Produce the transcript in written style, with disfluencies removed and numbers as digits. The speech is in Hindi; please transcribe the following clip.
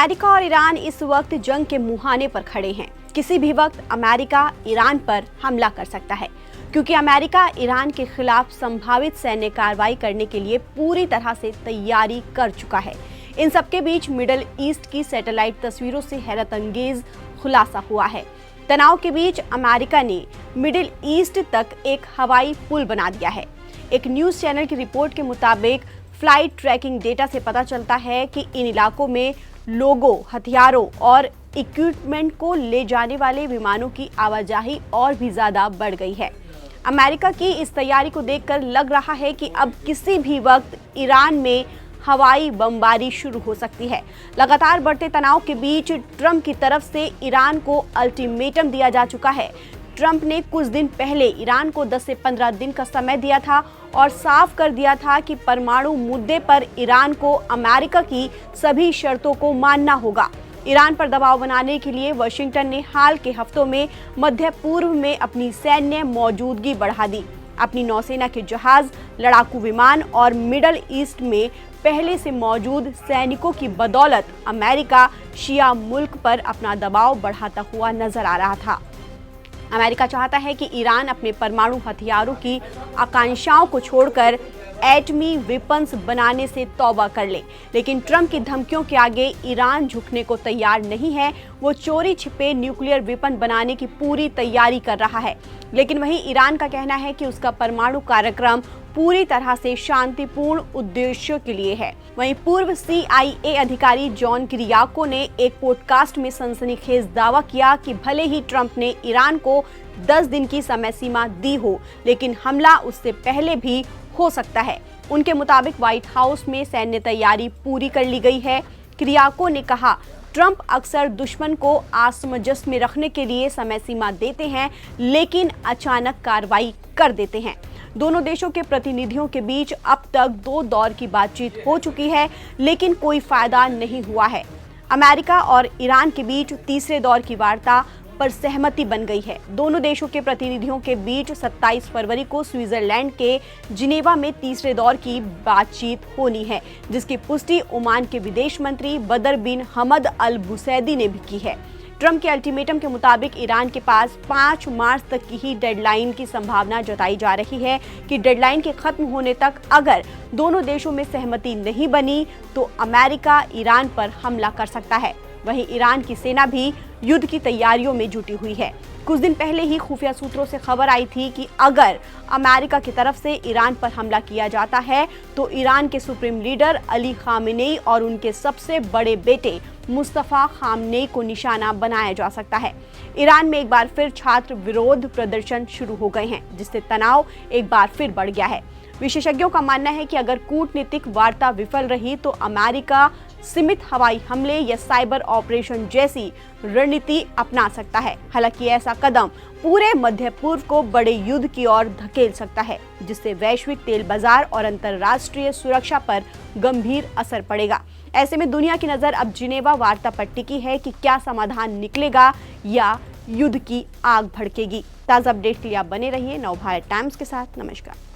अमेरिका और ईरान इस वक्त जंग के मुहाने पर खड़े हैं। किसी भी वक्त अमेरिका ईरान पर हमला कर सकता है, क्योंकि अमेरिका ईरान के खिलाफ संभावित सैन्य कार्रवाई करने के लिए पूरी तरह से तैयारी कर चुका है। इन सबके बीच मिडल ईस्ट की सैटेलाइट तस्वीरों से हैरत अंगेज खुलासा हुआ है। तनाव के बीच अमेरिका ने मिडिल ईस्ट तक एक हवाई पुल बना दिया है। एक न्यूज़ चैनल की रिपोर्ट के मुताबिक फ्लाइट ट्रैकिंग डेटा से पता चलता है कि इन इलाकों में लोगों, हथियारों और इक्विपमेंट को ले जाने वाले विमानों की आवाजाही और भी ज़्यादा बढ़ गई है। अमेरिका की इस तैयारी को देखकर लग रहा है कि अब किसी भी वक्त ईरान में हवाई बमबारी शुरू हो सकती है। लगातार बढ़ते तनाव के बीच ट्रंप की तरफ से ईरान को अल्टीमेटम दिया जा चुका है। ट्रंप ने कुछ दिन पहले ईरान को 10 से 15 दिन का समय दिया था और साफ कर दिया था कि परमाणु मुद्दे पर ईरान को अमेरिका की सभी शर्तों को मानना होगा। ईरान पर दबाव बनाने के लिए वाशिंगटन ने हाल के हफ्तों में मध्य पूर्व में अपनी सैन्य मौजूदगी बढ़ा दी। अपनी नौसेना के जहाज, लड़ाकू विमान और मिडल ईस्ट में पहले से मौजूद सैनिकों की बदौलत अमेरिका शिया मुल्क पर अपना दबाव बढ़ाता हुआ नजर आ रहा था। अमेरिका चाहता है कि ईरान अपने परमाणु हथियारों की आकांक्षाओं को छोड़कर एटमी वेपन्स बनाने से तौबा कर ले, लेकिन ट्रंप की धमकियों के आगे ईरान झुकने को तैयार नहीं है। वो चोरी छिपे न्यूक्लियर वेपन बनाने की पूरी तैयारी कर रहा है, लेकिन वहीं ईरान का कहना है कि उसका परमाणु कार्यक्रम पूरी तरह से शांतिपूर्ण उद्देश्यों के लिए है। वहीं पूर्व CIA अधिकारी जॉन किरियाको ने एक पॉडकास्ट में सनसनीखेज दावा किया कि भले ही ट्रंप ने ईरान को 10 दिन की समय सीमा दी हो, लेकिन हमला उससे पहले भी हो सकता है। उनके मुताबिक व्हाइट हाउस में सैन्य तैयारी पूरी कर ली गई है। किरियाको ने कहा, ट्रंप अक्सर दुश्मन को असमंजस में रखने के लिए समय सीमा देते हैं, लेकिन अचानक कार्रवाई कर देते हैं। दोनों देशों के प्रतिनिधियों के बीच अब तक 2 दौर की बातचीत हो चुकी है, लेकिन कोई फायदा नहीं हुआ है। अमेरिका और ईरान के बीच तीसरे दौर की वार्ता पर सहमति बन गई है। दोनों देशों के प्रतिनिधियों के बीच 27 फरवरी को स्विट्जरलैंड के जिनेवा में तीसरे दौर की बातचीत होनी है, जिसकी पुष्टि ओमान के विदेश मंत्री बदर बिन हमद अल बुसैदी ने भी की है। ट्रंप के अल्टीमेटम के मुताबिक ईरान के पास 5 मार्च तक की ही डेडलाइन की संभावना जताई जा रही है कि डेडलाइन के खत्म होने तक अगर दोनों देशों में सहमति नहीं बनी तो अमेरिका ईरान पर हमला कर सकता है। वहीं ईरान की सेना भी युद्ध की तैयारियों में जुटी हुई है। कुछ दिन पहले ही खुफिया सूत्रों से खबर आई थी कि अगर अमेरिका की तरफ से ईरान पर हमला किया जाता है तो ईरान के सुप्रीम लीडर अली खामेनेई और उनके सबसे बड़े बेटे मुस्तफा खामेनेई को निशाना बनाया जा सकता है। ईरान में एक बार फिर छात्र विरोध प्रदर्शन शुरू हो गए हैं, जिससे तनाव एक बार फिर बढ़ गया है। विशेषज्ञों का मानना है कि अगर कूटनीतिक वार्ता विफल रही तो अमेरिका सीमित हवाई हमले या साइबर ऑपरेशन जैसी रणनीति अपना सकता है। हालांकि ऐसा कदम पूरे मध्य पूर्व को बड़े युद्ध की ओर धकेल सकता है, जिससे वैश्विक तेल बाजार और अंतर्राष्ट्रीय सुरक्षा पर गंभीर असर पड़ेगा। ऐसे में दुनिया की नजर अब जिनेवा वार्ता पर टिकी है कि क्या समाधान निकलेगा या युद्ध की आग भड़केगी। ताज़ा अपडेट के लिए आप बने रहिए नवभारत टाइम्स के साथ। नमस्कार।